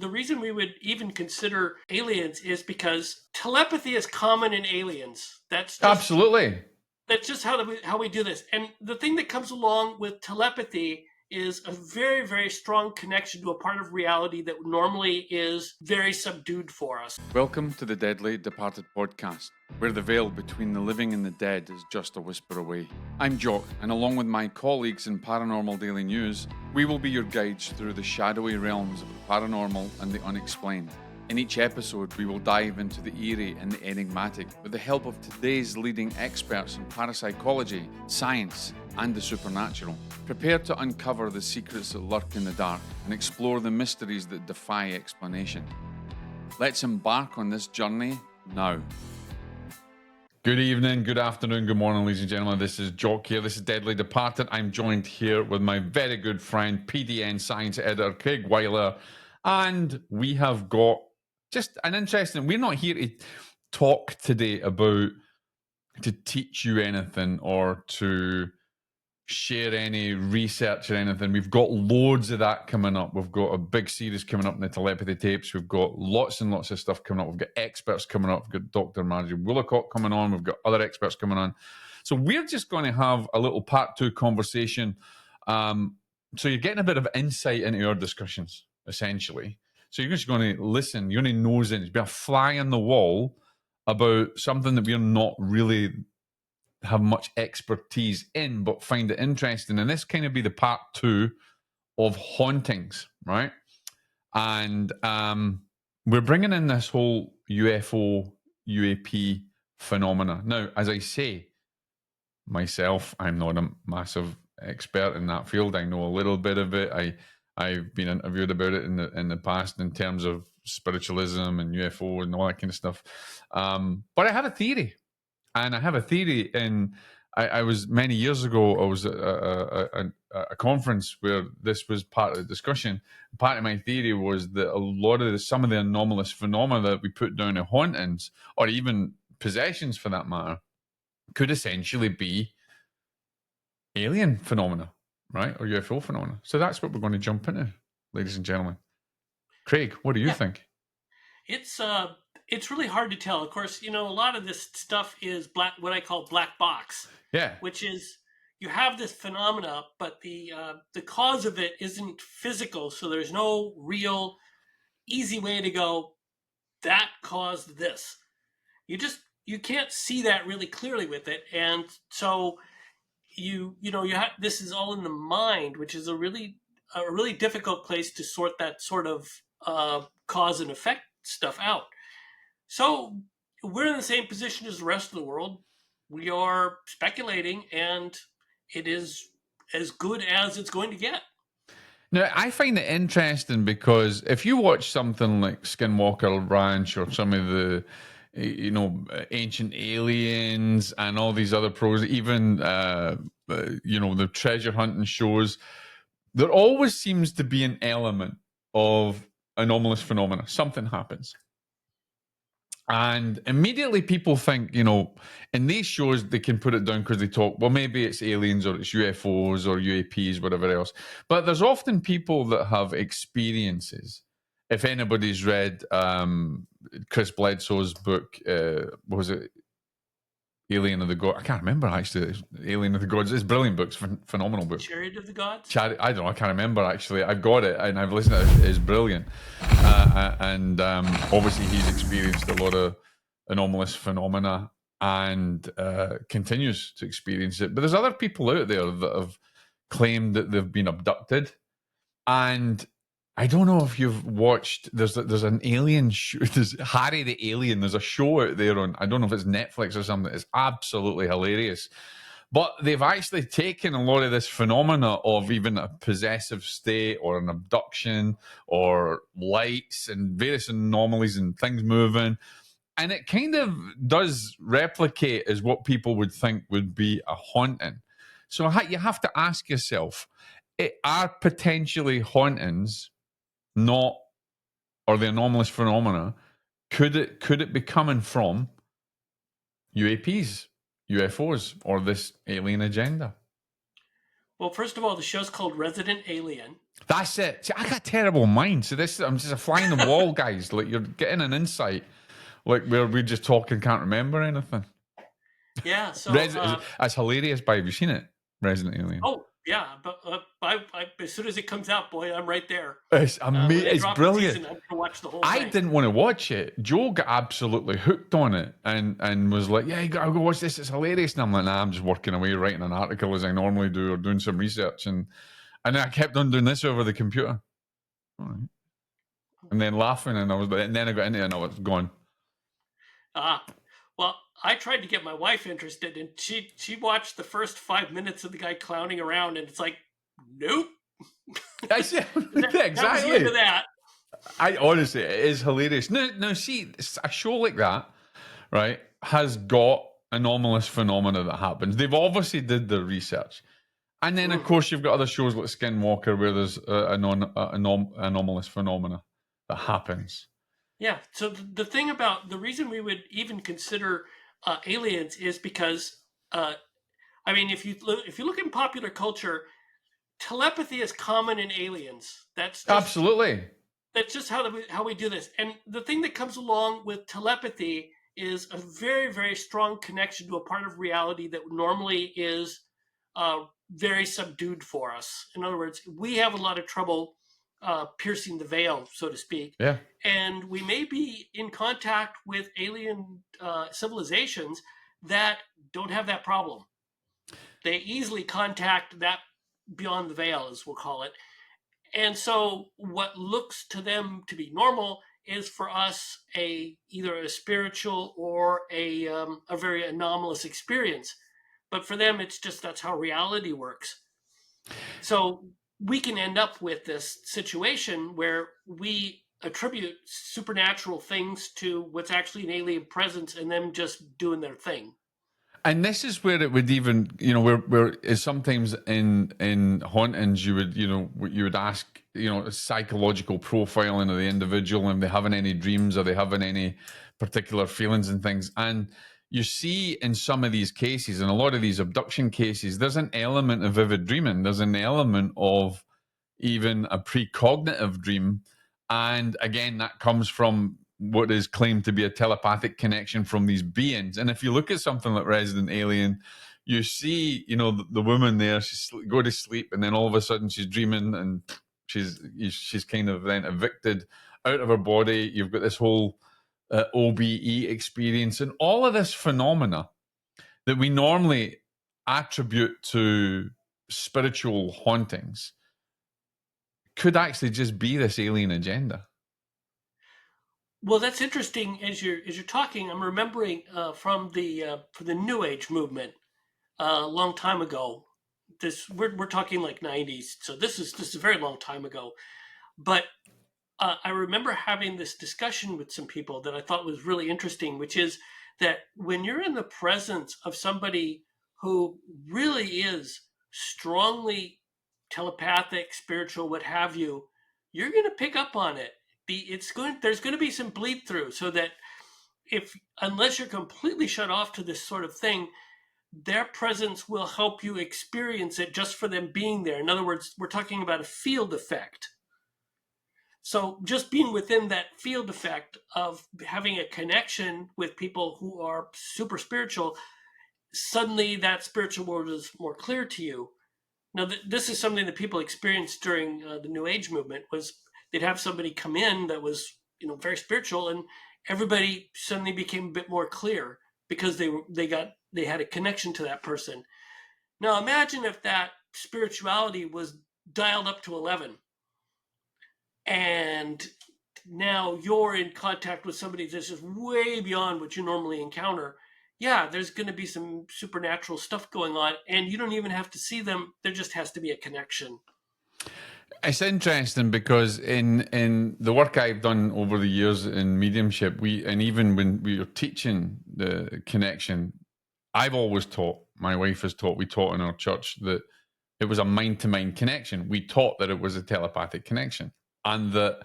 the reason we would even consider aliens is because telepathy is common in aliens. Absolutely. That's just how we do this. And the thing that comes along with telepathy is a very, very strong connection to a part of reality that normally is very subdued for us. Welcome to the Deadly Departed podcast, where the veil between the living and the dead is just a whisper away. I'm Jock, and along with my colleagues in Paranormal Daily News, we will be your guides through the shadowy realms of the paranormal and the unexplained. In each episode, we will dive into the eerie and the enigmatic with the help of today's leading experts in parapsychology, science, and the supernatural. Prepare to uncover the secrets that lurk in the dark and explore the mysteries that defy explanation. Let's embark on this journey now. Good evening, good afternoon, good morning, ladies and gentlemen. This is Jock here. This is Deadly Departed. I'm joined here with my very good friend, PDN science editor, Craig Weiler. And we have got just an interesting... We're not here to talk today about to teach you anything or to share any research or anything. We've got loads of that coming up. We've got a big series coming up in the Telepathy Tapes. We've got lots and lots of stuff coming up. We've got experts coming up. We've got Dr. Margie Woolacott coming on. We've got other experts coming on. So we're just going to have a little part two conversation. So you're getting a bit of insight into our discussions, essentially. So you're just going to listen. You're going to nose in. It's be a fly on the wall about something that we're not really have much expertise in, but find it interesting. And this kind of be the part two of Hauntings, right? And we're bringing in this whole UFO, UAP phenomena. Now, as I say, myself, I'm not a massive expert in that field. I know a little bit of it. I've been interviewed about it in the past in terms of spiritualism and UFO and all that kind of stuff. But I have a theory. And I have a theory I was many years ago, I was at a conference where this was part of the discussion. Part of my theory was that some of the anomalous phenomena that we put down at hauntings, or even possessions for that matter, could essentially be alien phenomena, right? Or UFO phenomena. So that's what we're going to jump into, ladies and gentlemen. Craig, what do you think? It's really hard to tell. Of course, a lot of this stuff is what I call black box. Yeah. Which is you have this phenomena, but the cause of it isn't physical. So there's no real easy way to go, that caused this. You can't see that really clearly with it. And so this is all in the mind, which is a really difficult place to sort that sort of cause and effect stuff out. So we're in the same position as the rest of the world. We are speculating, and it is as good as it's going to get. Now, I find it interesting because if you watch something like Skinwalker Ranch or some of the, Ancient Aliens and all these other pros, even, the treasure hunting shows, there always seems to be an element of anomalous phenomena. Something happens. And immediately people think, in these shows, they can put it down because they talk, well, maybe it's aliens or it's UFOs or UAPs, whatever else. But there's often people that have experiences. If anybody's read Chris Bledsoe's book, what was it? Alien of the Gods. I can't remember, actually. Alien of the Gods. It's a brilliant book. It's a phenomenal book. Chariot of the Gods? I don't know. I can't remember, actually. I've got it, and I've listened to it. It's brilliant. And obviously, he's experienced a lot of anomalous phenomena and continues to experience it. But there's other people out there that have claimed that they've been abducted. And I don't know if you've watched, there's an alien show, there's Harry the Alien, there's a show out there on, I don't know if it's Netflix or something, it's absolutely hilarious. But they've actually taken a lot of this phenomena of even a possessive state or an abduction or lights and various anomalies and things moving. And it kind of does replicate as what people would think would be a haunting. So you have to ask yourself, are potentially hauntings not, or the anomalous phenomena, could it be coming from UAPs, UFOs, or this alien agenda? Well, first of all, the show's called Resident Alien. That's it. See, I got terrible mind. So this, I'm just a fly in the wall, guys. Like you're getting an insight, like where we just talk and can't remember anything. Yeah. So, That's hilarious. By have you seen it, Resident Alien? oh yeah, but as soon as it comes out, boy, I'm right there. It's When amazing. they It's drop a brilliant. season, I'm gonna watch the whole I thing. didn't want to watch it. Joe got absolutely hooked on it and was like, "Yeah, you gotta go watch this. It's hilarious." And I'm like, "Nah, I'm just working away, writing an article as I normally do, or doing some research." And then I kept on doing this over the computer, all right. And then laughing, and then I got into it, and I was gone. Well, I tried to get my wife interested, and she watched the first 5 minutes of the guy clowning around, and it's like, nope. I said, That was the exactly. end of that. I honestly, it is hilarious. Now, see, a show like that, right, has got anomalous phenomena that happens. They've obviously did their research, and then of course you've got other shows like Skinwalker where there's anomalous phenomena that happens. Yeah. So the thing about the reason we would even consider aliens is because, I mean, if you look in popular culture, telepathy is common in aliens. Absolutely. That's just how we do this. And the thing that comes along with telepathy is a very, very strong connection to a part of reality that normally is very subdued for us. In other words, we have a lot of trouble piercing the veil, so to speak. Yeah. And we may be in contact with alien civilizations that don't have that problem. They easily contact that beyond the veil, as we'll call it. And so what looks to them to be normal is for us either a spiritual or a very anomalous experience. But for them, it's just that's how reality works. So we can end up with this situation where we attribute supernatural things to what's actually an alien presence and them just doing their thing. And this is where it would even, where sometimes in hauntings you would ask, psychological profiling of the individual, and they having any dreams, or they having any particular feelings and things. And you see in some of these cases, in a lot of these abduction cases, there's an element of vivid dreaming. There's an element of even a precognitive dream. And again, that comes from what is claimed to be a telepathic connection from these beings. And if you look at something like Resident Alien, you see, the woman there, she's go to sleep, and then all of a sudden she's dreaming, and she's kind of then evicted out of her body. You've got this whole OBE experience, and all of this phenomena that we normally attribute to spiritual hauntings could actually just be this alien agenda. Well, that's interesting. As you're talking, I'm remembering from the New Age movement a long time ago. We're talking like 90s, so this is a very long time ago. But I remember having this discussion with some people that I thought was really interesting, which is that when you're in the presence of somebody who really is strongly telepathic, spiritual, what have you, you're going to pick up on it. There's going to be some bleed through, so that unless you're completely shut off to this sort of thing, their presence will help you experience it just for them being there. In other words, we're talking about a field effect. So just being within that field effect of having a connection with people who are super spiritual, suddenly that spiritual world is more clear to you. Now, this is something that people experienced during the New Age movement. Was they'd have somebody come in that was very spiritual, and everybody suddenly became a bit more clear because they had a connection to that person. Now, imagine if that spirituality was dialed up to 11. And now you're in contact with somebody that's just way beyond what you normally encounter. Yeah, there's going to be some supernatural stuff going on, and you don't even have to see them. There just has to be a connection. It's interesting because in the work I've done over the years in mediumship, and even when we were teaching the connection, I've always taught, my wife has taught, we taught in our church that it was a mind-to-mind connection. We taught that it was a telepathic connection, and that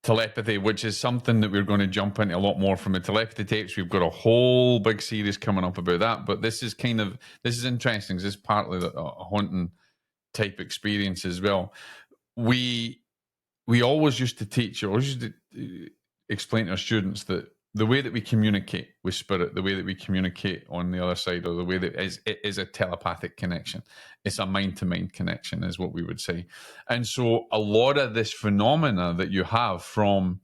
telepathy, which is something that we're going to jump into a lot more from the telepathy tapes. We've got a whole big series coming up about that, but this is interesting. This is partly a haunting type experience as well. We always used to teach, or always used to explain to our students that the way that we communicate with spirit, the way that we communicate on the other side, or the way that it is a telepathic connection. It's a mind-to-mind connection, is what we would say. And so a lot of this phenomena that you have from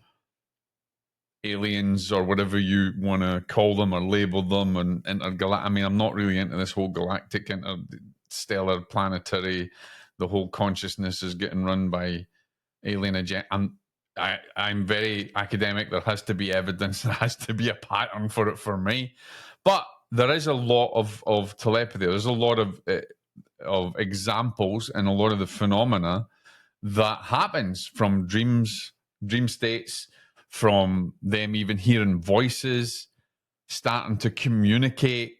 aliens, or whatever you want to call them or label them, and intergalactic. I mean, I'm not really into this whole galactic, interstellar, planetary. The whole consciousness is getting run by alien agenda. I'm very academic. There has to be evidence. There has to be a pattern for it for me. But there is a lot of telepathy. There's a lot of examples and a lot of the phenomena that happens from dreams, dream states, from them even hearing voices, starting to communicate.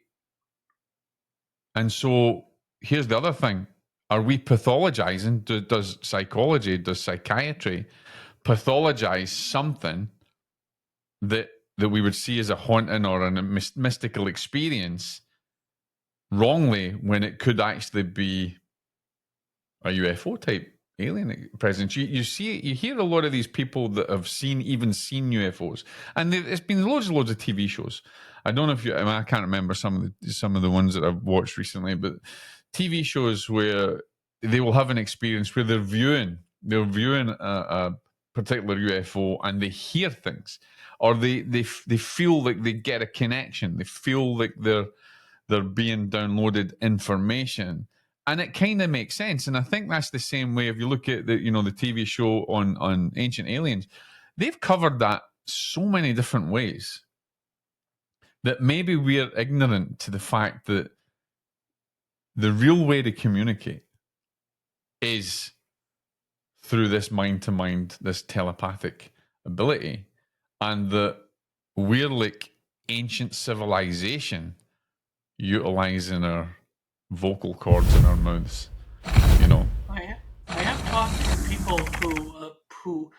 And so here's the other thing. Are we pathologizing? Does psychology, does psychiatry pathologize something that we would see as a haunting or a mystical experience wrongly, when it could actually be a UFO type alien presence? You hear a lot of these people that have seen UFOs, and it's been loads and loads of TV shows. I don't know if I can't remember some of the ones that I've watched recently, but TV shows where they will have an experience where they're viewing a particular UFO, and they hear things, or they feel like they get a connection. They feel like they're being downloaded information, and it kind of makes sense. And I think that's the same way if you look at the TV show on Ancient Aliens. They've covered that so many different ways that maybe we're ignorant to the fact that the real way to communicate is through this mind-to-mind, this telepathic ability, and that we're like ancient civilization utilizing our vocal cords in our mouths. I have talked to people who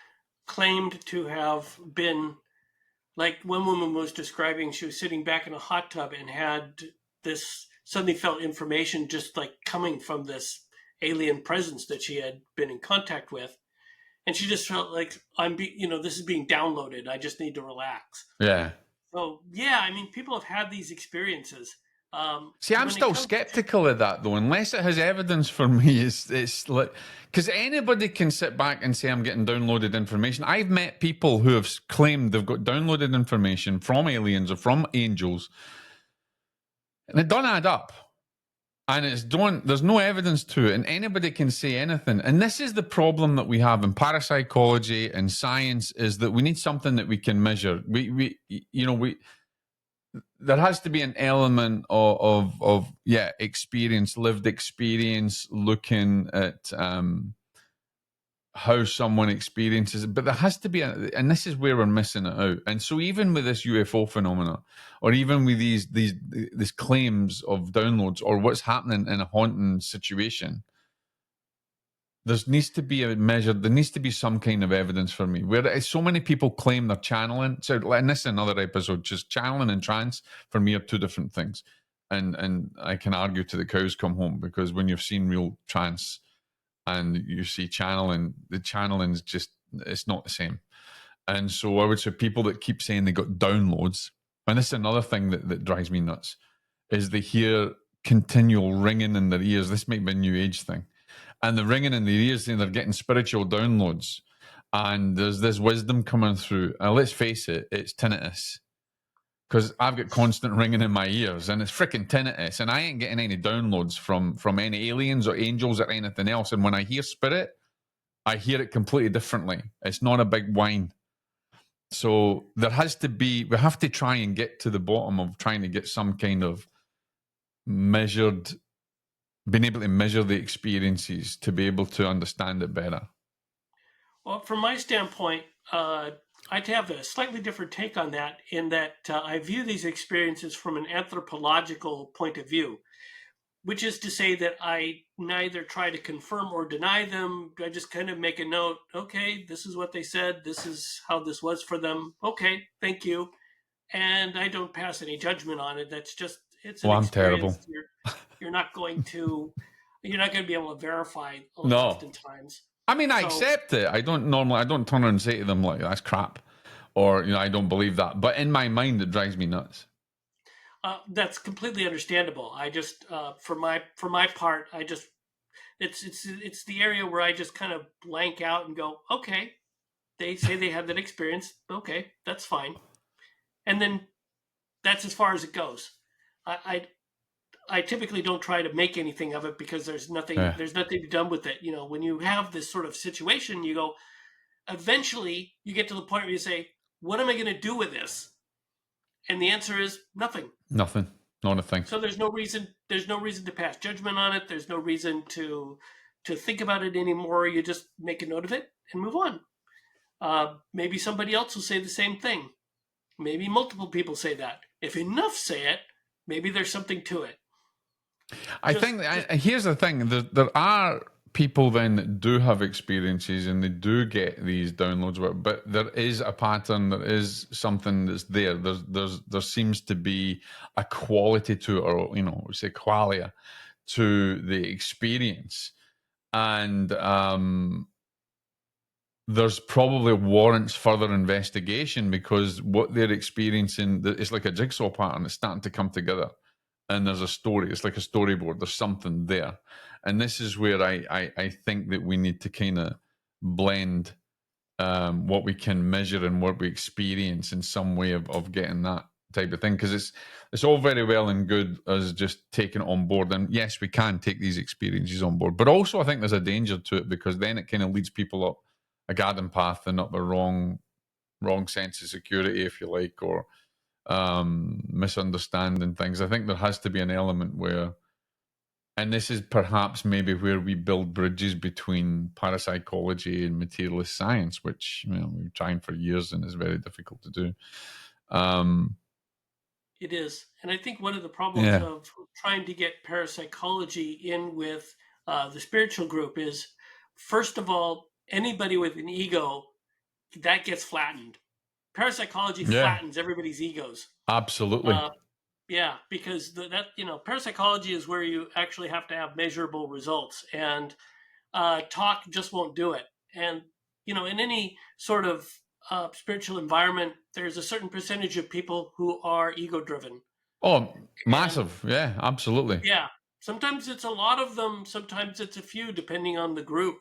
claimed to have been, like one woman was describing, she was sitting back in a hot tub and had this, suddenly felt information just like coming from this alien presence that she had been in contact with, and she just felt like this is being downloaded. I just need to relax. Yeah. So yeah, I mean, people have had these experiences. See, I'm still skeptical of that though, unless it has evidence for me. It's like, because anybody can sit back and say I'm getting downloaded information. I've met people who have claimed they've got downloaded information from aliens or from angels, and it don't add up. And there's no evidence to it, and anybody can say anything. And this is the problem that we have in parapsychology and science, is that we need something that we can measure. There has to be an element of experience, lived experience, looking at how someone experiences it. But there has to be, and this is where we're missing it out. And so even with this UFO phenomena, or even with these claims of downloads, or what's happening in a haunting situation, there needs to be a measure. There needs to be some kind of evidence for me. Where so many people claim they're channeling. So, and this is another episode. Just channeling and trance for me are two different things. And I can argue till the cows come home, because when you've seen real trance and you see channeling, the channeling is just, it's not the same. And so I would say people that keep saying they got downloads, and this is another thing that drives me nuts, is they hear continual ringing in their ears. This might be a new age thing. And the ringing in the ears, saying they're getting spiritual downloads, and there's this wisdom coming through. Let's face it, it's tinnitus, because I've got constant ringing in my ears, and it's freaking tinnitus, and I ain't getting any downloads from any aliens or angels or anything else. And when I hear spirit, I hear it completely differently. It's not a big whine. So we have to try and get to the bottom of trying to get some kind of being able to measure the experiences to be able to understand it better. Well, from my standpoint, I'd have a slightly different take on that, in that I view these experiences from an anthropological point of view. which is to say that I neither try to confirm or deny them. I just kind of make a note. Okay, this is what they said. This is how this was for them. Okay, thank you. And I don't pass any judgment on it. That's just it's Oh, an I'm terrible. experience. You're not going to be able to verify No. oftentimes. I mean, I So accept it. I don't turn around and say to them like, that's crap. Or, I don't believe that. But in my mind, it drives me nuts. that's completely understandable. I just for my part, I just it's the area where I just kind of blank out and go, okay, they say they had that experience. Okay, that's fine. And then that's as far as it goes. I typically don't try to make anything of it because there's nothing Yeah. to be done with it. When you have this sort of situation, you go, eventually you get to the point where you say, what am I going to do with this? And the answer is nothing. Nothing. Not a thing. So there's no reason to pass judgment on it. There's no reason to think about it anymore. You just make a note of it and move on. Maybe somebody else will say the same thing. Maybe multiple people say that. If enough say it, maybe there's something to it. Here's the thing: there are people then that do have experiences and they do get these downloads, but there is a pattern. There is something that's there. There seems to be a quality to it, or say qualia to the experience, and there's probably warrants further investigation because what they're experiencing, it's like a jigsaw pattern. It's starting to come together, and there's a story. It's like a storyboard. There's something there, and this is where I think that we need to kind of blend what we can measure and what we experience in some way of getting that type of thing, because it's all very well and good as just taking it on board, and yes, we can take these experiences on board, but also I think there's a danger to it because then it kind of leads people up a garden path and up a wrong sense of security, if you like, or misunderstanding things. I think there has to be an element where, and this is perhaps maybe where we build bridges between parapsychology and materialist science, which we've been trying for years and is very difficult to do. It is. And I think one of the problems Yeah. of trying to get parapsychology in with the spiritual group is, first of all, anybody with an ego, that gets flattened. Parapsychology Yeah, flattens everybody's egos. absolutely. Uh, yeah, because parapsychology is where you actually have to have measurable results, and talk just won't do it. And in any sort of spiritual environment, there's a certain percentage of people who are ego driven. Oh, And massive. Yeah, absolutely. yeah, sometimes it's a lot of them, sometimes it's a few, depending on the group.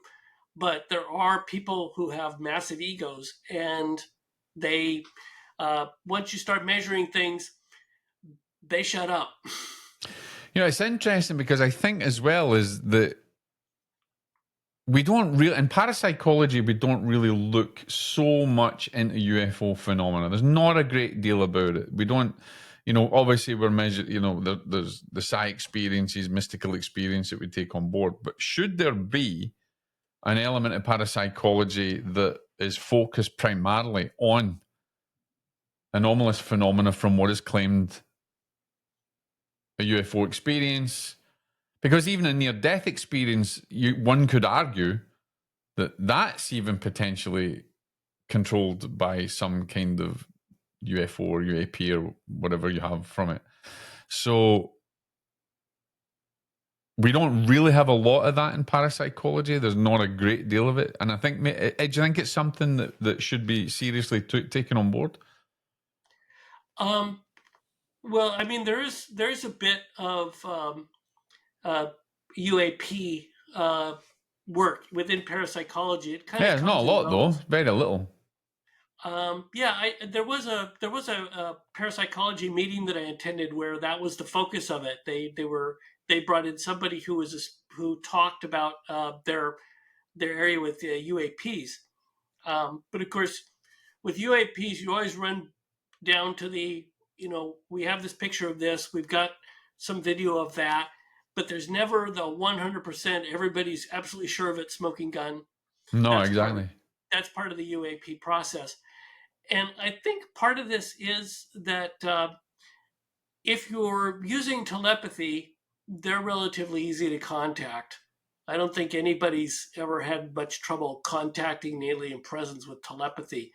But there are people who have massive egos, and they, once you start measuring things, they shut up. It's interesting because I think as well is that we don't really, in parapsychology, we don't really look so much into UFO phenomena. There's not a great deal about it. We don't, obviously we're measured, there's the psi experiences, mystical experience that we take on board. But should there be an element of parapsychology that is focused primarily on anomalous phenomena from what is claimed a UFO experience? Because even a near-death experience, one could argue that that's even potentially controlled by some kind of UFO or UAP or whatever you have from it. So we don't really have a lot of that in parapsychology. There's not a great deal of it. And I think, do you think it's something that should be seriously taken on board? Well, I mean, there's a bit of UAP work within parapsychology. It kind Yeah, of it's not a comes and lot though. goes. Very little. Yeah, there was a parapsychology meeting that I attended where that was the focus of it. They brought in somebody who talked about their area with the UAPs. But of course, with UAPs, you always run down to we have this picture of this, we've got some video of that, but there's never the 100% everybody's absolutely sure of it smoking gun. No, That's part of exactly. the UAP process. And I think part of this is that if you're using telepathy, they're relatively easy to contact. I don't think anybody's ever had much trouble contacting an alien presence with telepathy.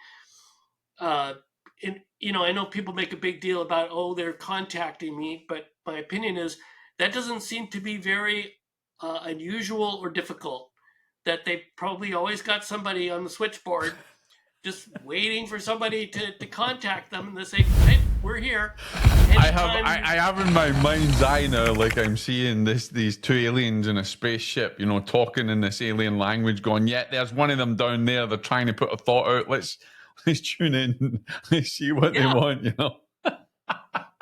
Uh, and, I know people make a big deal about, oh, they're contacting me, but my opinion is that doesn't seem to be very unusual or difficult. That they probably always got somebody on the switchboard just waiting for somebody to contact them, and they say, hey, we're here. Anytime I have in my mind's eye now, like I'm seeing these two aliens in a spaceship, talking in this alien language, going, yeah, there's one of them down there. They're trying to put a thought out. Let's tune in. Let's see what they Yeah, want.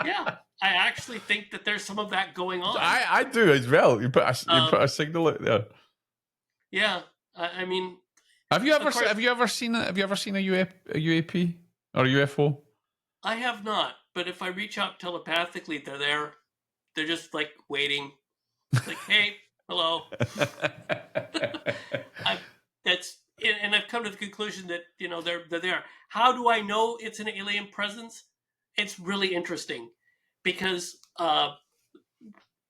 yeah. I actually think that there's some of that going on. I do as well. You put Um, a signal out there. yeah, I mean, Have you of ever course, have you ever seen a UAP or a UFO? I have not. But if I reach out telepathically, they're there. They're just like waiting. It's like, hey, hello. I that's and I've come to the conclusion that they're there. How do I know it's an alien presence? It's really interesting because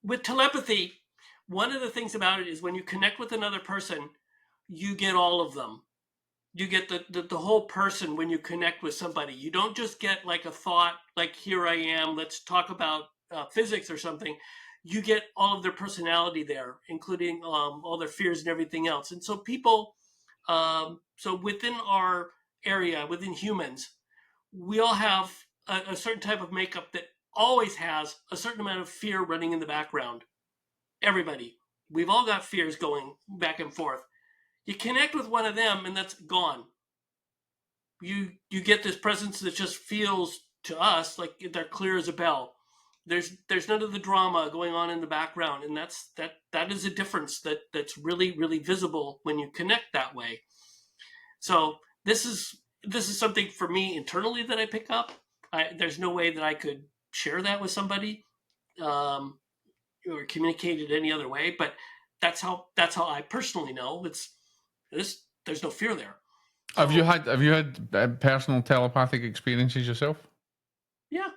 with telepathy, one of the things about it is when you connect with another person, you get all of them. You get the whole person when you connect with somebody. You don't just get like a thought, like here I am, let's talk about physics or something. You get all of their personality there, including all their fears and everything else. And so so within our area, within humans, we all have a certain type of makeup that always has a certain amount of fear running in the background. Everybody, we've all got fears going back and forth. You connect with one of them, and that's gone. You get this presence that just feels to us like they're clear as a bell. There's none of the drama going on in the background, and that is a difference that's really visible when you connect that way. So this is something for me internally that I pick up. There's no way that I could share that with somebody um, or communicate it any other way, but that's how I personally know there's no fear there. So Have you had personal telepathic experiences yourself? yeah,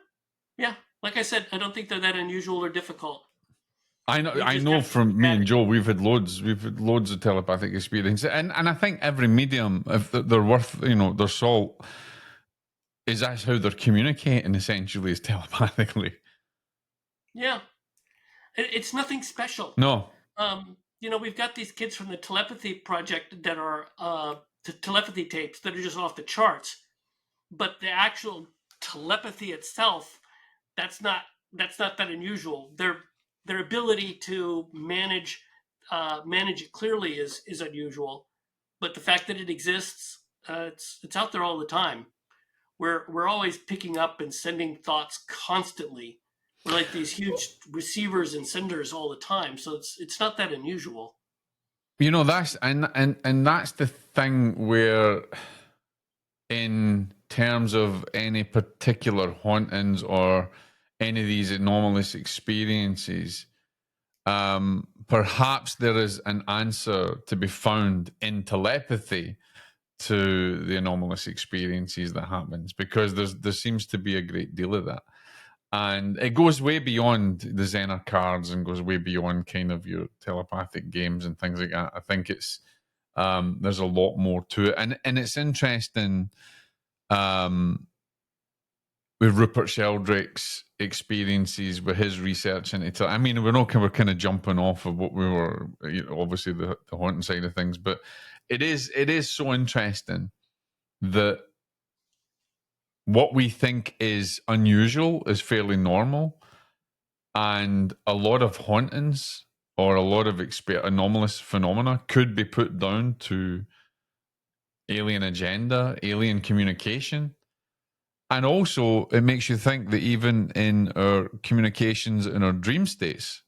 yeah. Like I said, I don't think they're that unusual or difficult. You I just know have to keep from me at and it. Joe, we've had loads of telepathic experience, and I think every medium, if they're worth their salt, is that's how they're communicating essentially is telepathically. Yeah, it's nothing special. No, We've got these kids from the telepathy project that are telepathy tapes that are just off the charts, but the actual telepathy itself, that's not that unusual. Their ability to manage it clearly is unusual, but the fact that it exists, it's out there all the time. We're always picking up and sending thoughts constantly. We're like these huge receivers and senders all the time, so it's not that unusual. that's and that's the thing where, in terms of any particular hauntings or any of these anomalous experiences, perhaps there is an answer to be found in telepathy to the anomalous experiences that happens, because there seems to be a great deal of that, and it goes way beyond the Zener cards and goes way beyond kind of your telepathic games and things like that. I think it's there's a lot more to it, and it's interesting um, with Rupert Sheldrake's experiences with his research into. I mean, we're kind of jumping off of what we were, obviously the haunting side of things, but it is so interesting that what we think is unusual is fairly normal, and a lot of hauntings or a lot of anomalous phenomena could be put down to alien agenda, alien communication. And also, it makes you think that even in our communications in our dream states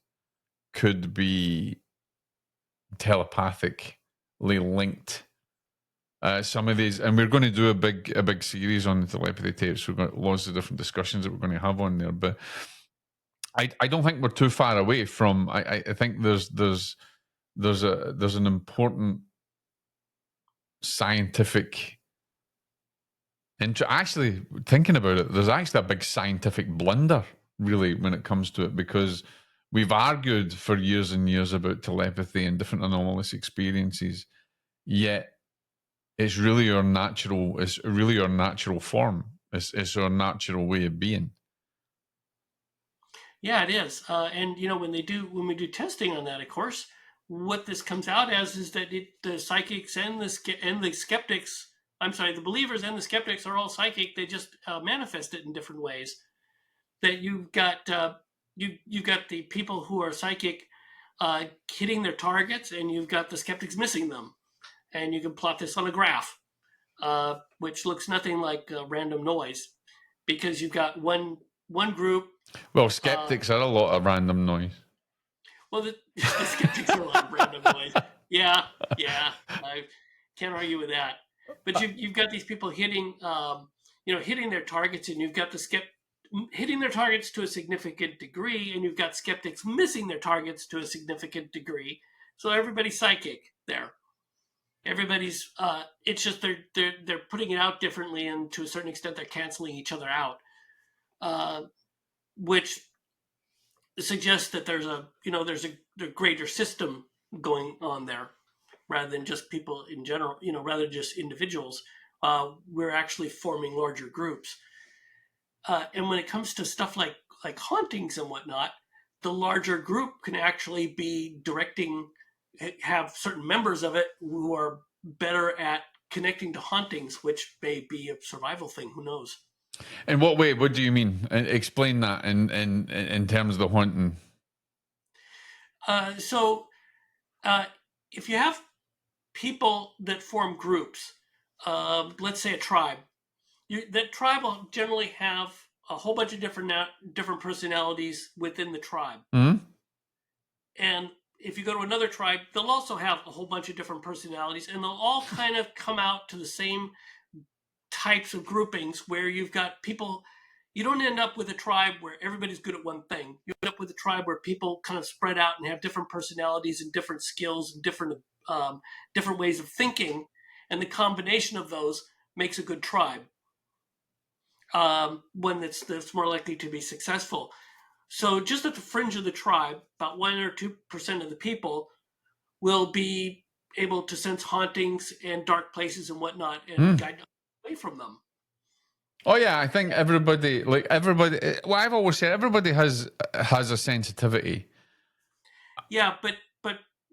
could be telepathically linked. Some of these, and we're going to do a big series on the telepathy tapes. We've got lots of different discussions that we're going to have on there, but I don't think we're too far away from. I think there's an important scientific. Actually, thinking about it, there's actually a big scientific blunder, really, when it comes to it, because We've argued for years and years about telepathy and different anomalous experiences, yet it's really our natural. It's really our natural form. It's our natural way of being. Yeah, it is. And when we do testing on that, of course, what this comes out as is that the psychics and the skeptics. I'm sorry, the believers and the skeptics are all psychic. They just manifest it in different ways. That you've got the people who are psychic hitting their targets, and you've got the skeptics missing them. And you can plot this on a graph, which looks nothing like random noise, because you've got one group. Well, skeptics are a lot of random noise. Well, the skeptics are a lot of random noise. Yeah, I can't argue with that. But you've got these people hitting, hitting their targets, and you've got the hitting their targets to a significant degree, and you've got skeptics missing their targets to a significant degree. So everybody's psychic there. Everybody's. It's just they're putting it out differently, and to a certain extent, they're canceling each other out, which suggests that there's a greater system going on there, rather than just people in general. Rather than just individuals. We're actually forming larger groups. And when it comes to stuff like hauntings and whatnot, the larger group can actually be have certain members of it who are better at connecting to hauntings, which may be a survival thing. Who knows? In what way? What do you mean? Explain that in terms of the haunting. So if you have people that form groups, let's say a tribe, that tribe will generally have a whole bunch of different personalities within the tribe. Mm-hmm. And if you go to another tribe, they'll also have a whole bunch of different personalities, and they'll all kind of come out to the same types of groupings, where you've got people. You don't end up with a tribe where everybody's good at one thing. You end up with a tribe where people kind of spread out and have different personalities and different skills and different ways of thinking, and the combination of those makes a good tribe. One that's more likely to be successful. So just at the fringe of the tribe, about 1 or 2% of the people will be able to sense hauntings and dark places and whatnot, and guide away from them. Oh yeah, I think everybody. Well, I've always said everybody has a sensitivity. Yeah, but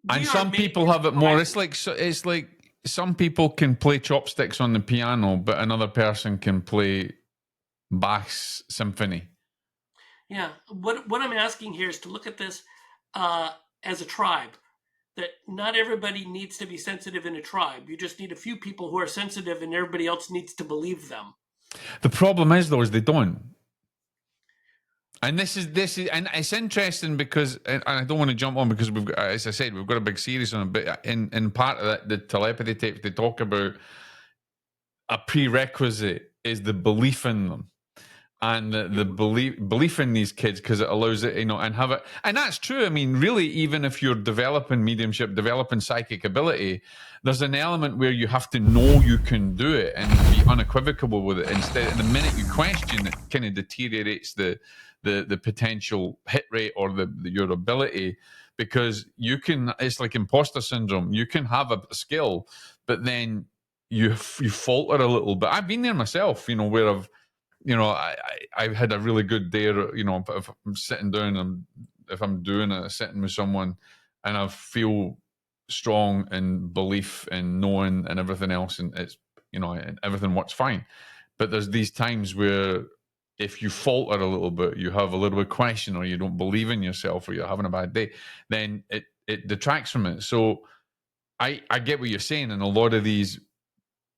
and some people have it more. It's like some people can play chopsticks on the piano, but another person can play Bach's symphony. Yeah, what I'm asking here is to look at this as a tribe. That not everybody needs to be sensitive in a tribe. You just need a few people who are sensitive, and everybody else needs to believe them. The problem is, though, is they don't. And this is, and it's interesting because, and I don't want to jump on because we've got, as I said, we've got a big series on it. But in part of that, the telepathy tapes, they talk about a prerequisite is the belief in them. And the belief in these kids, because it allows it, and have it. And that's true. I mean, really, even if you're developing mediumship, developing psychic ability, there's an element where you have to know you can do it and be unequivocal with it. Instead, the minute you question it, kind of deteriorates the potential hit rate or your ability, because you can. It's like imposter syndrome. You can have a skill, but then you falter a little bit. I've been there myself, where I've had a really good day, if I'm sitting down and if I'm doing it, sitting with someone, and I feel strong in belief and knowing and everything else, and it's, and everything works fine. But there's these times where if you falter a little bit, you have a little bit of question, or you don't believe in yourself, or you're having a bad day, then it detracts from it. So I get what you're saying, and a lot of these,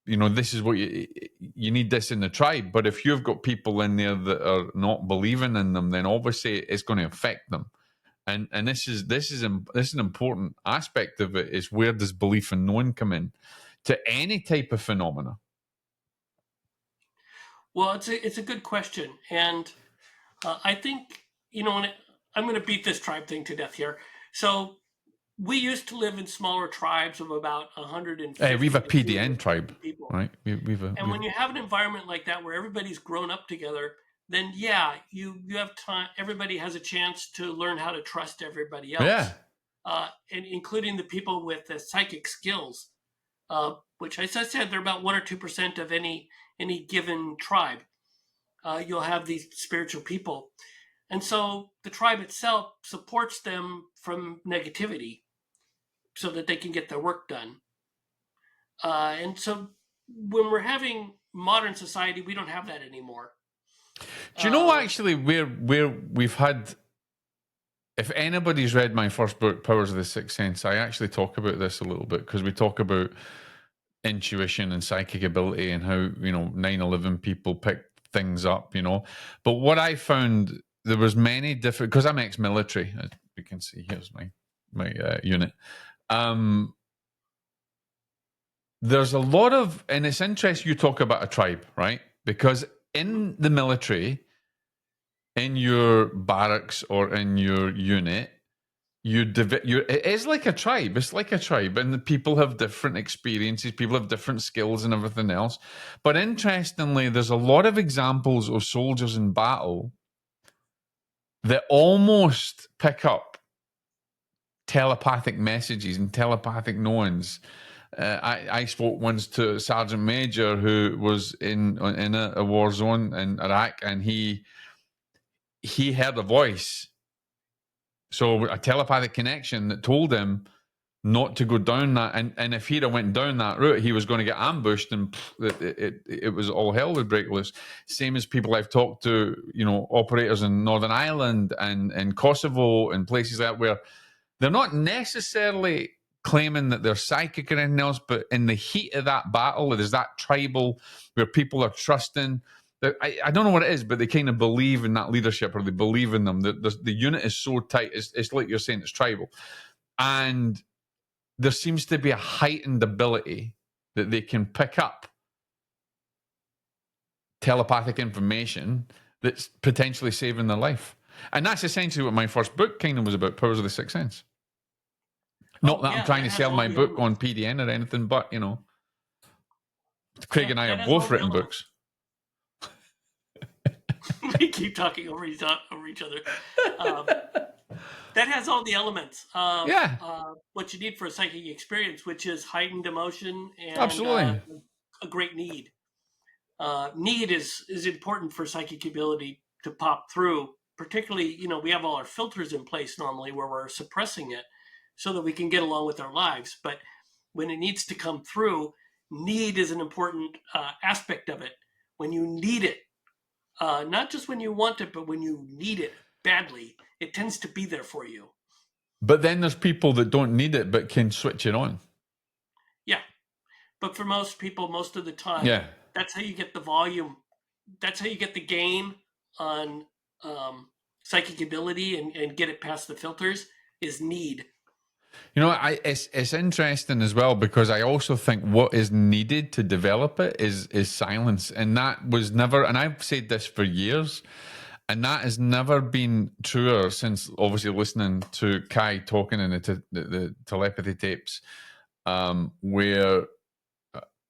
this is what you need this in the tribe. But if you've got people in there that are not believing in them, then obviously it's going to affect them. And this is an important aspect of it, is where does belief and knowing come in to any type of phenomena? Well, it's a good question, and I think I'm going to beat this tribe thing to death here. So we used to live in smaller tribes of about 150. Hey, we have a PDN tribe, people, right? When you have an environment like that where everybody's grown up together, then yeah, you have time. Everybody has a chance to learn how to trust everybody Yeah. else, and including the people with the psychic skills, which, as I said, they're about 1 or 2% of any given tribe. You'll have these spiritual people, and so the tribe itself supports them from negativity, so that they can get their work done. And so when we're having modern society, we don't have that anymore. Do you know Uh, actually where we've had? If anybody's read my first book, Powers of the Sixth Sense, I actually talk about this a little bit because we talk about intuition and psychic ability and how 9/11 people pick things up. But what I found, there was many different, because I'm ex-military, as you can see. Here's my unit. There's a lot of, and it's interesting you talk about a tribe, right? Because in the military, in your barracks or in your unit, it is like a tribe. It's like a tribe, and the people have different experiences, people have different skills and everything else. But interestingly, there's a lot of examples of soldiers in battle that almost pick up telepathic messages and telepathic knowings. I spoke once to a sergeant major who was in a war zone in Iraq, and he heard a voice, so a telepathic connection that told him not to go down that, and if he'd have went down that route, he was going to get ambushed, and it was all hell would break loose. Same as people I've talked to, operators in Northern Ireland and Kosovo and places like that, where they're not necessarily claiming that they're psychic or anything else, but in the heat of that battle, there's that tribal where people are trusting. I don't know what it is, but they kind of believe in that leadership, or they believe in them. The unit is so tight. It's like you're saying, it's tribal. And there seems to be a heightened ability that they can pick up telepathic information that's potentially saving their life. And that's essentially what my first book kind of was about, Powers of the Sixth Sense. Not oh that I'm yeah, trying that to has sell all my the book on elements. PDN or anything, but, Craig Yeah, and I that have has all both the written elements. books. We keep talking over each other. Um, that has all the elements of Yeah, what you need for a psychic experience, which is heightened emotion and absolutely. a great need. Need is important for psychic ability to pop through. Particularly, we have all our filters in place normally where we're suppressing it so that we can get along with our lives. But when it needs to come through, need is an important aspect of it. When you need it, not just when you want it, but when you need it badly, it tends to be there for you. But then there's people that don't need it but can switch it on. Yeah. But for most people, most of the time, Yeah. that's how you get the volume. That's how you get the gain on psychic ability and get it past the filters is need. It's interesting as well, because I also think what is needed to develop it is silence, and that was never. And I've said this for years, and that has never been truer since obviously listening to Kai talking in the telepathy tapes, where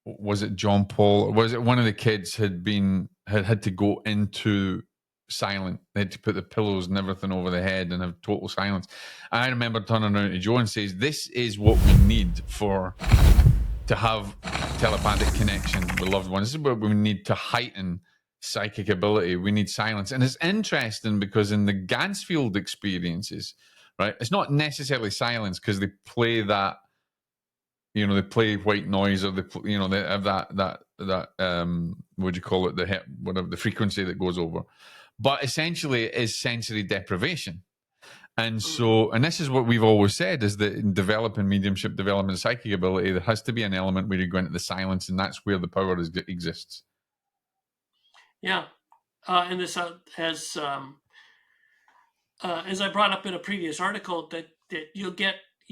was it John Paul, or was it one of the kids had to go into silent. They had to put the pillows and everything over the head and have total silence. I remember turning around to Joe and says, "This is what we need to have telepathic connection with loved ones. This is what we need to heighten psychic ability. We need silence." And it's interesting because in the Gansfield experiences, right, it's not necessarily silence, because they play that, they play white noise, or they have that what do you call it, whatever the frequency that goes over. But essentially, it is sensory deprivation. And Mm-hmm. so, and this is what we've always said, is that in developing mediumship, developing psychic ability, there has to be an element where you go into the silence, and that's where the power exists. Yeah, and this as I brought up in a previous article, that you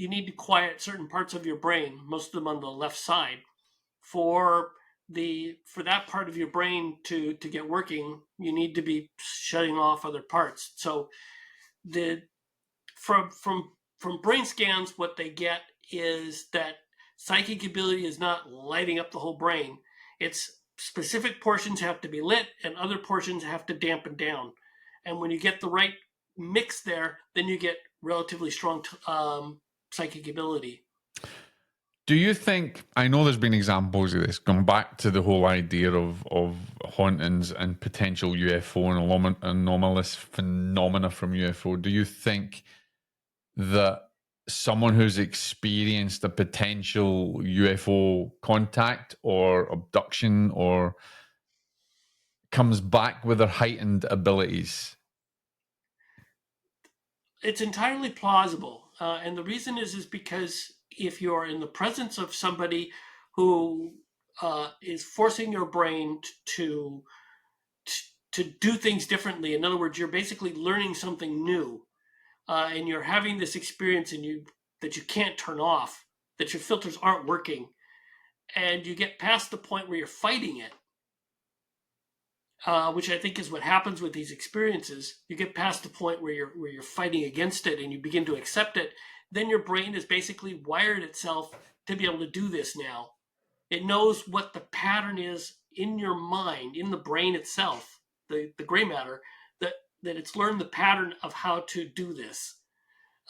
need to quiet certain parts of your brain, most of them on the left side, for that part of your brain to get working. You need to be shutting off other parts. So the from brain scans, what they get is that psychic ability is not lighting up the whole brain. It's specific portions have to be lit and other portions have to dampen down. And when you get the right mix there, then you get relatively strong psychic ability. Do you think, I know there's been examples of this, going back to the whole idea of hauntings and potential UFO and anomalous phenomena from UFO, do you think that someone who's experienced a potential UFO contact or abduction or comes back with their heightened abilities? It's entirely plausible. And the reason is because if you're in the presence of somebody who is forcing your brain to do things differently, in other words, you're basically learning something new, and you're having this experience that you can't turn off, that your filters aren't working, and you get past the point where you're fighting it, which I think is what happens with these experiences. You get past the point where you're fighting against it and you begin to accept it. Then your brain has basically wired itself to be able to do this now. It knows what the pattern is in your mind, in the brain itself, the gray matter, that it's learned the pattern of how to do this.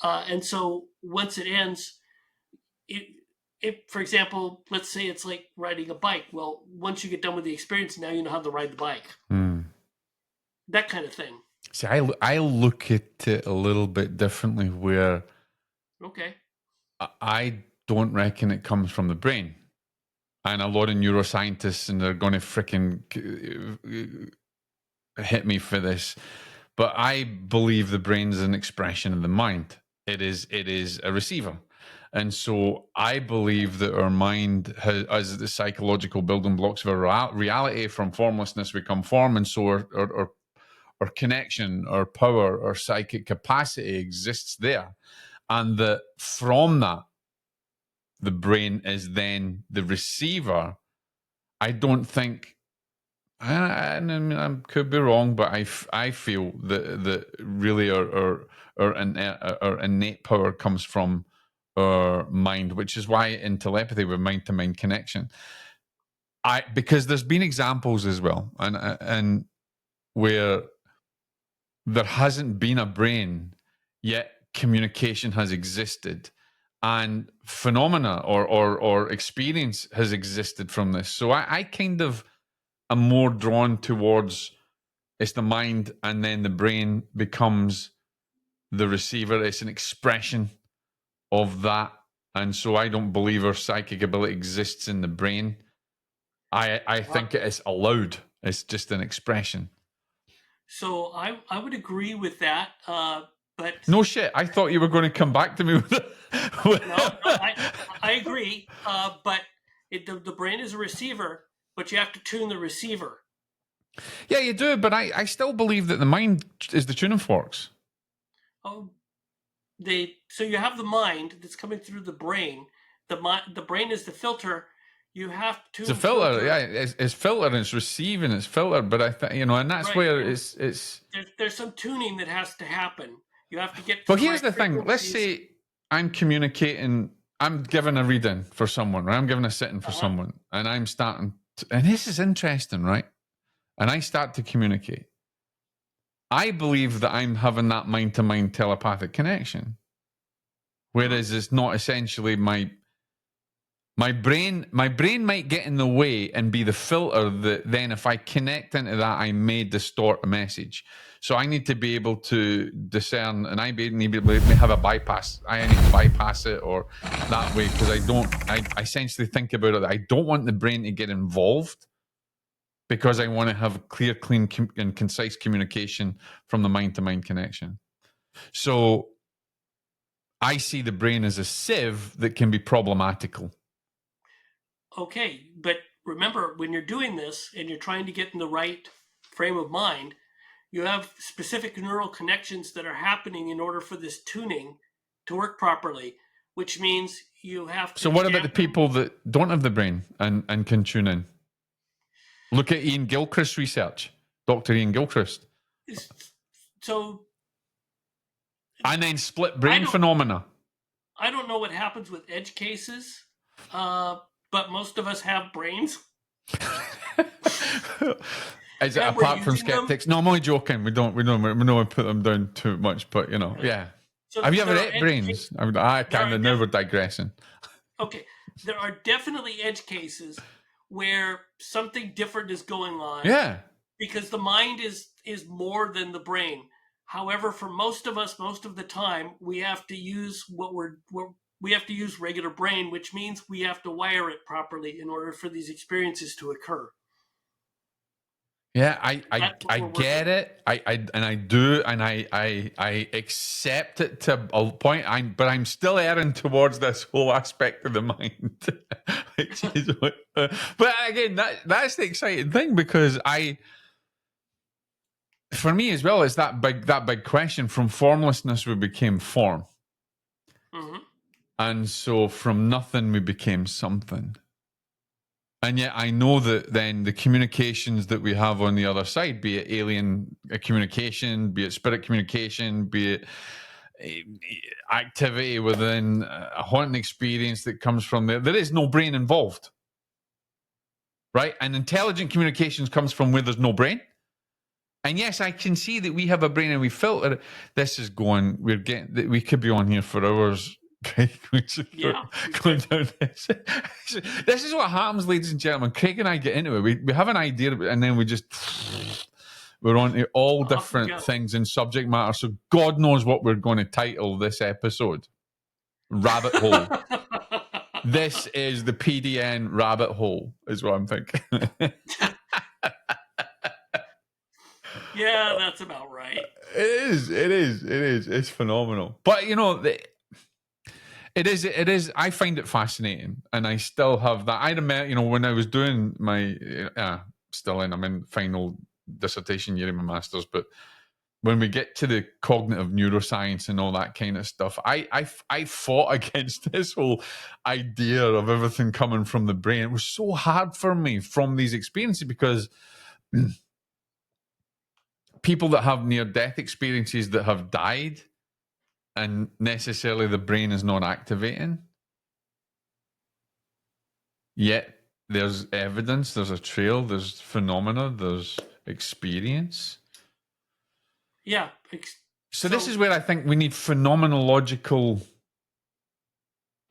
And so once it ends, for example, let's say it's like riding a bike. Well, once you get done with the experience, now you know how to ride the bike. That kind of thing. See, I look at it a little bit differently, where Okay. I don't reckon it comes from the brain. And a lot of neuroscientists, and they're going to freaking hit me for this, but I believe the brain is an expression of the mind. It is a receiver. And so I believe that our mind has the psychological building blocks of our reality. From formlessness, we come form. And so our connection, our power, our psychic capacity exists there. And that from that, the brain is then the receiver. I don't think, I could be wrong, but I feel that really our innate power comes from our mind, which is why in telepathy we're mind-to-mind connection. Because there's been examples as well, and where there hasn't been a brain, yet communication has existed, and phenomena or experience has existed from this. So I kind of am more drawn towards it's the mind, and then the brain becomes the receiver. It's an expression of that. And so I don't believe our psychic ability exists in the brain. I think it is allowed. It's just an expression. So I would agree with that. But no shit. I thought you were going to come back to me with it. No, I agree. But the brain is a receiver, but you have to tune the receiver. Yeah, you do. But I still believe that the mind is the tuning forks. Oh, so you have the mind that's coming through the brain. The brain is the filter. You have to. It's a filter, yeah. It's filter, it's receiving, it's filtered. But I think, and that's right, where it's. There's some tuning that has to happen. You have to get. But here's the thing. Let's say I'm communicating. I'm giving a reading for someone, right? I'm giving a sitting for someone, and I'm starting. And this is interesting, right? And I start to communicate. I believe that I'm having that mind-to-mind telepathic connection, whereas it's not essentially my brain might get in the way and be the filter that then, if I connect into that, I may distort a message. So I need to be able to discern, and I need to have a bypass. I need to bypass it or that way, because I essentially think about it that I don't want the brain to get involved, because I want to have clear, clean, and concise communication from the mind-to-mind connection. So I see the brain as a sieve that can be problematical. Okay, but remember, when you're doing this and you're trying to get in the right frame of mind, you have specific neural connections that are happening in order for this tuning to work properly, which means you have to. So what about the people that don't have the brain and can tune in? Look at Ian Gilchrist's research, Dr. Ian Gilchrist. So. And then split brain phenomena. I don't know what happens with edge cases, but most of us have brains. Is it And we're apart from using them. skeptics? No, I'm only joking. We don't put them down too much, but yeah. So Have you ever there are ate edge brains? cases. I There kind are of now we're digressing. okay. There are definitely edge cases where something different is going on Yeah. because the mind is more than the brain. However, for most of us, most of the time, we have to use we have to use regular brain, which means we have to wire it properly in order for these experiences to occur. Yeah, That's what I we're working get with. it. I do, and I accept it to a point. But I'm still erring towards this whole aspect of the mind, which is but again, that's the exciting thing because for me as well, it's that big question. From formlessness, we became form, Mm-hmm. and so from nothing, we became something. And yet, I know that then the communications that we have on the other side, be it alien communication, be it spirit communication, be it activity within a haunting experience that comes from there is no brain involved, right? And intelligent communications comes from where there's no brain. And yes, I can see that we have a brain and we filter it. This is going. We could be on here for hours. Craig, Yeah, we going could. down this. This is what happens, ladies and gentlemen. Craig and I get into it. We have an idea, and then we're on to all Off we different go. things in subject matter. So God knows what we're going to title this episode. Rabbit hole. This is the PDN rabbit hole, is what I'm thinking. Yeah, that's about right. It is. It's phenomenal. But it is. I find it fascinating, and I still have that. I remember, when I was doing my, I'm in final dissertation year in my masters, but when we get to the cognitive neuroscience and all that kind of stuff, I fought against this whole idea of everything coming from the brain. It was so hard for me from these experiences because people that have near death experiences that have died and necessarily the brain is not activating, yet there's evidence, there's a trail, there's phenomena, there's experience. Yeah. So this is where I think we need phenomenological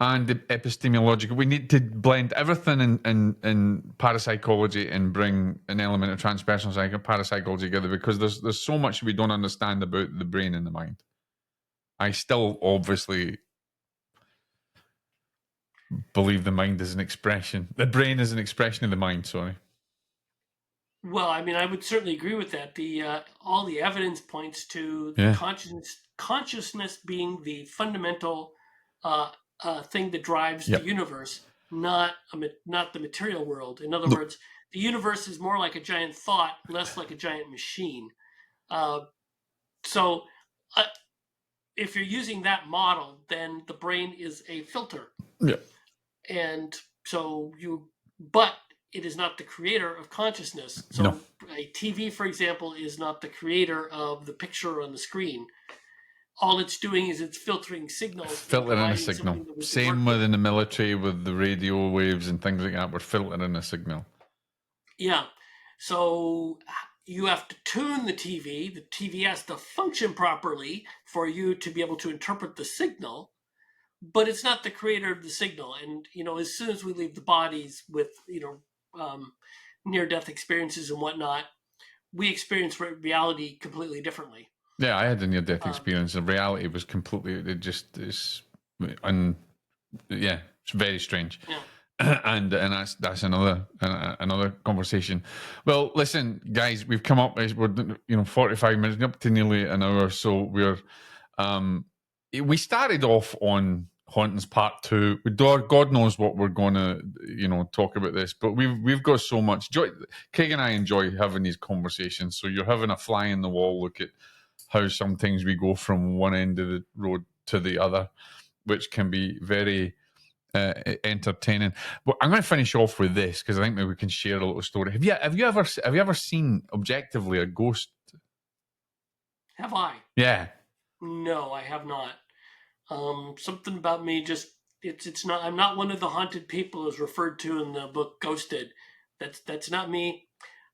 and epistemological. We need to blend everything in parapsychology and bring an element of transpersonal parapsychology together because there's so much we don't understand about the brain and the mind. I still obviously believe the mind is an expression. The brain is an expression of the mind, sorry. Well, I mean, I would certainly agree with that. The all the evidence points to Yeah. consciousness being the fundamental thing that drives Yep. the universe, not the material world. In other No. words, the universe is more like a giant thought, less like a giant machine. So, if you're using that model, then the brain is a filter, Yeah. and so but it is not the creator of consciousness. So No. a TV, for example, is not the creator of the picture on the screen. All it's doing is it's filtering signals and Filtering a providing signal. something that we can Same work with. within the military with the radio waves and things like that. We're filtering a signal. Yeah. So you have to tune the TV. The TV has to function properly for you to be able to interpret the signal, but it's not the creator of the signal. And, as soon as we leave the bodies with, near death experiences and whatnot, we experience reality completely differently. Yeah, I had a near death experience. The reality was completely, it's very strange. Yeah. And that's another conversation. Well, listen, guys, we've come up. We're 45 minutes up to nearly an hour. So we started off on Hauntings Part 2. God knows what we're going to talk about this, but we've got so much joy. Craig and I enjoy having these conversations. So you're having a fly in the wall look at how sometimes we go from one end of the road to the other, which can be very entertaining. But I'm going to finish off with this because I think maybe we can share a little story. Have you ever seen objectively a ghost? Have I? Yeah. No, I have not. Something about me just it's not. I'm not one of the haunted people as referred to in the book Ghosted. That's not me.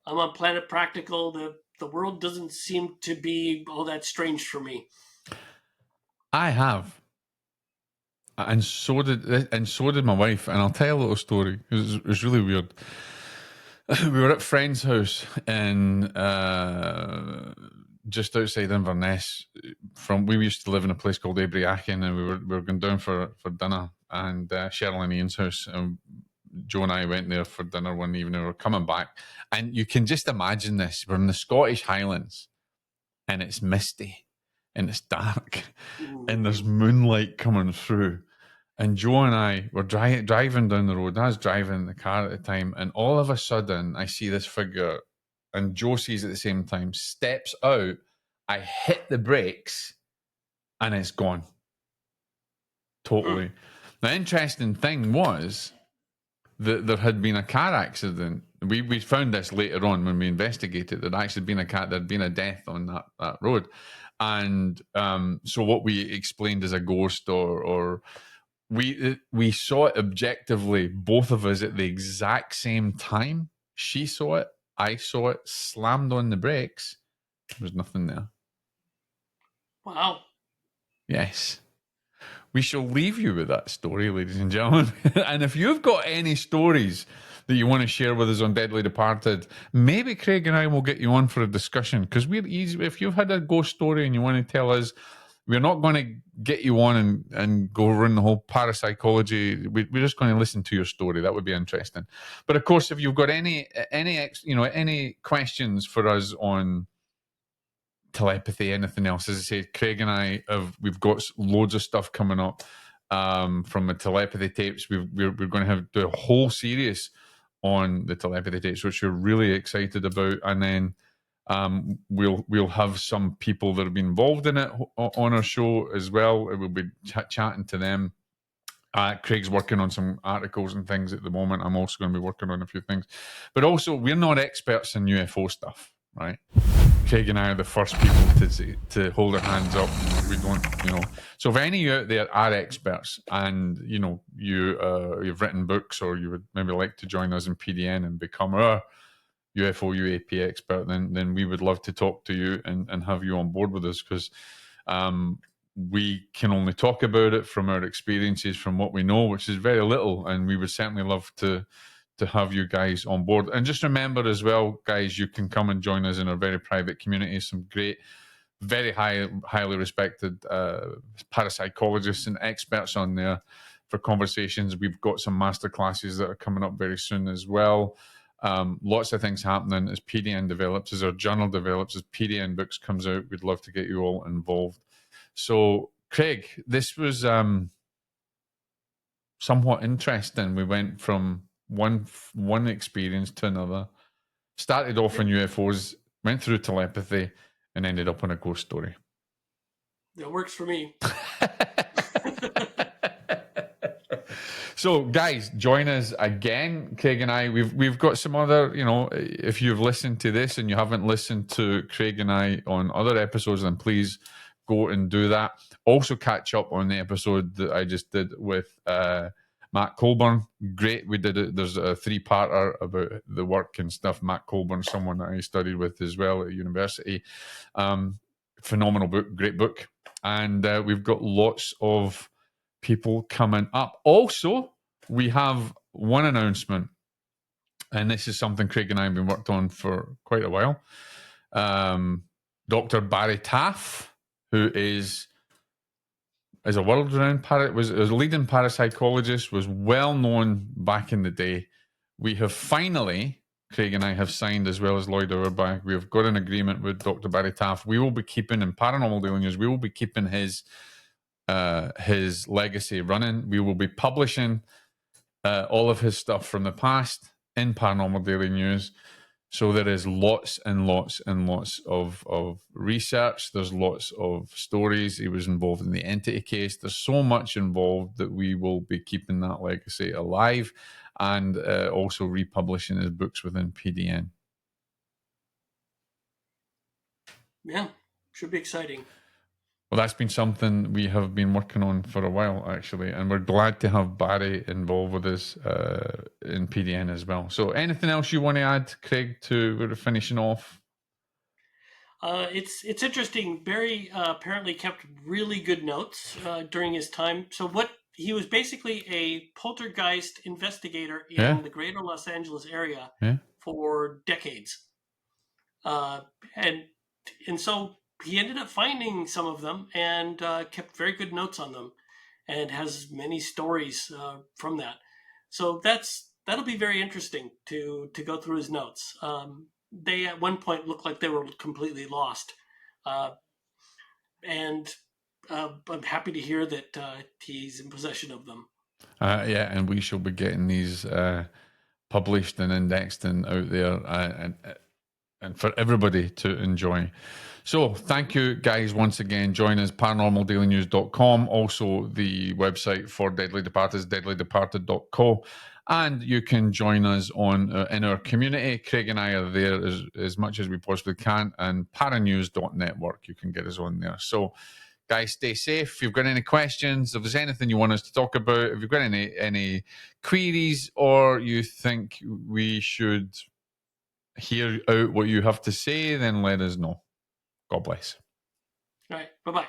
I'm on Planet Practical. The world doesn't seem to be all that strange for me. I have, and so did my wife. And I'll tell you a little story. It was really weird. We were at a friend's house in just outside Inverness. We used to live in a place called Abriachen, and we were going down for dinner, and Cheryl and Ian's house, and Joe and I went there for dinner one evening. We were coming back, and you can just imagine this: we're in the Scottish Highlands, and it's misty, and it's dark, and there's moonlight coming through. And Joe and I were driving down the road. I was driving the car at the time, and all of a sudden, I see this figure, and Joe sees it at the same time, steps out. I hit the brakes, and it's gone. Totally. The interesting thing was that there had been a car accident. We found this later on when we investigated. There'd actually been there'd been a death on that road. And so what we explained as a ghost or we saw it objectively, both of us at the exact same time. She saw it, I saw it, slammed on the brakes. There was nothing there. Wow. Yes. We shall leave you with that story, ladies and gentlemen. And if you've got any stories that you want to share with us on Deadly Departed, maybe Craig and I will get you on for a discussion, because we're easy. If you've had a ghost story and you want to tell us, we're not going to get you on and go run the whole parapsychology. We're just going to listen to your story. That would be interesting. But of course, if you've got any questions for us on telepathy, anything else, as I say, Craig and I we've got loads of stuff coming up from the telepathy tapes. We're going to do a whole series on the telepathy tapes, which we're really excited about, and then we'll have some people that have been involved in it on our show as well. We'll be chatting to them. Craig's working on some articles and things at the moment. I'm also going to be working on a few things, but also we're not experts in UFO stuff, right? Craig and I are the first people to hold our hands up. We don't, So if any of you out there are experts, and you've written books, or you would maybe like to join us in PDN and become our UFO UAP expert, then we would love to talk to you and have you on board with us, because we can only talk about it from our experiences, from what we know, which is very little, and we would certainly love to have you guys on board. And just remember as well, guys, you can come and join us in our very private community. Some great, very highly respected parapsychologists and experts on there for conversations. We've got some masterclasses that are coming up very soon as well. Lots of things happening as PDN develops, as our journal develops, as PDN books comes out. We'd love to get you all involved. So, Craig, this was somewhat interesting. We went from one experience to another. Started off in UFOs, went through telepathy, and ended up on a ghost story. That works for me. So, guys, join us again. Craig and I, we've got some other, if you've listened to this and you haven't listened to Craig and I on other episodes, then please go and do that. Also, catch up on the episode that I just did with Matt Colburn. Great. We did it. There's a 3-parter about the work and stuff. Matt Colburn, someone that I studied with as well at university. Phenomenal book, great book. And we've got lots of people coming up. Also, we have one announcement, and this is something Craig and I have been worked on for quite a while. Dr. Barry Taff, who is a world-renowned was a leading parapsychologist, was well known back in the day. We have finally, Craig and I have signed, as well as Lloyd Auerbach, we have got an agreement with Dr. Barry Taff. We will be keeping, in Paranormal Daily News, we will be keeping his legacy running. We will be publishing all of his stuff from the past in Paranormal Daily News. So there is lots and lots and lots of research. There's lots of stories. He was involved in the entity case. There's so much involved that we will be keeping that legacy alive, and also republishing his books within PDN. Yeah, should be exciting. Well, that's been something we have been working on for a while, actually, and we're glad to have Barry involved with us in PDN as well. So, anything else you want to add, Craig, to we're finishing off? It's interesting. Barry apparently kept really good notes during his time. So what he was basically a poltergeist investigator in the greater Los Angeles area for decades, uh, and so he ended up finding some of them and kept very good notes on them, and has many stories from that. So that'll be very interesting to go through his notes. They at one point looked like they were completely lost, uh, and I'm happy to hear that he's in possession of them. Yeah, and we shall be getting these published and indexed and out there, and for everybody to enjoy. So thank you guys once again. Join us, paranormaldailynews.com. Also the website for Deadly Departed is deadlydeparted.co. And you can join us on in our community. Craig and I are there as much as we possibly can. And paranews.network, you can get us on there. So guys, stay safe. If you've got any questions, if there's anything you want us to talk about, if you've got any queries, or you think we should hear out what you have to say, then let us know. God bless. All right. Bye-bye.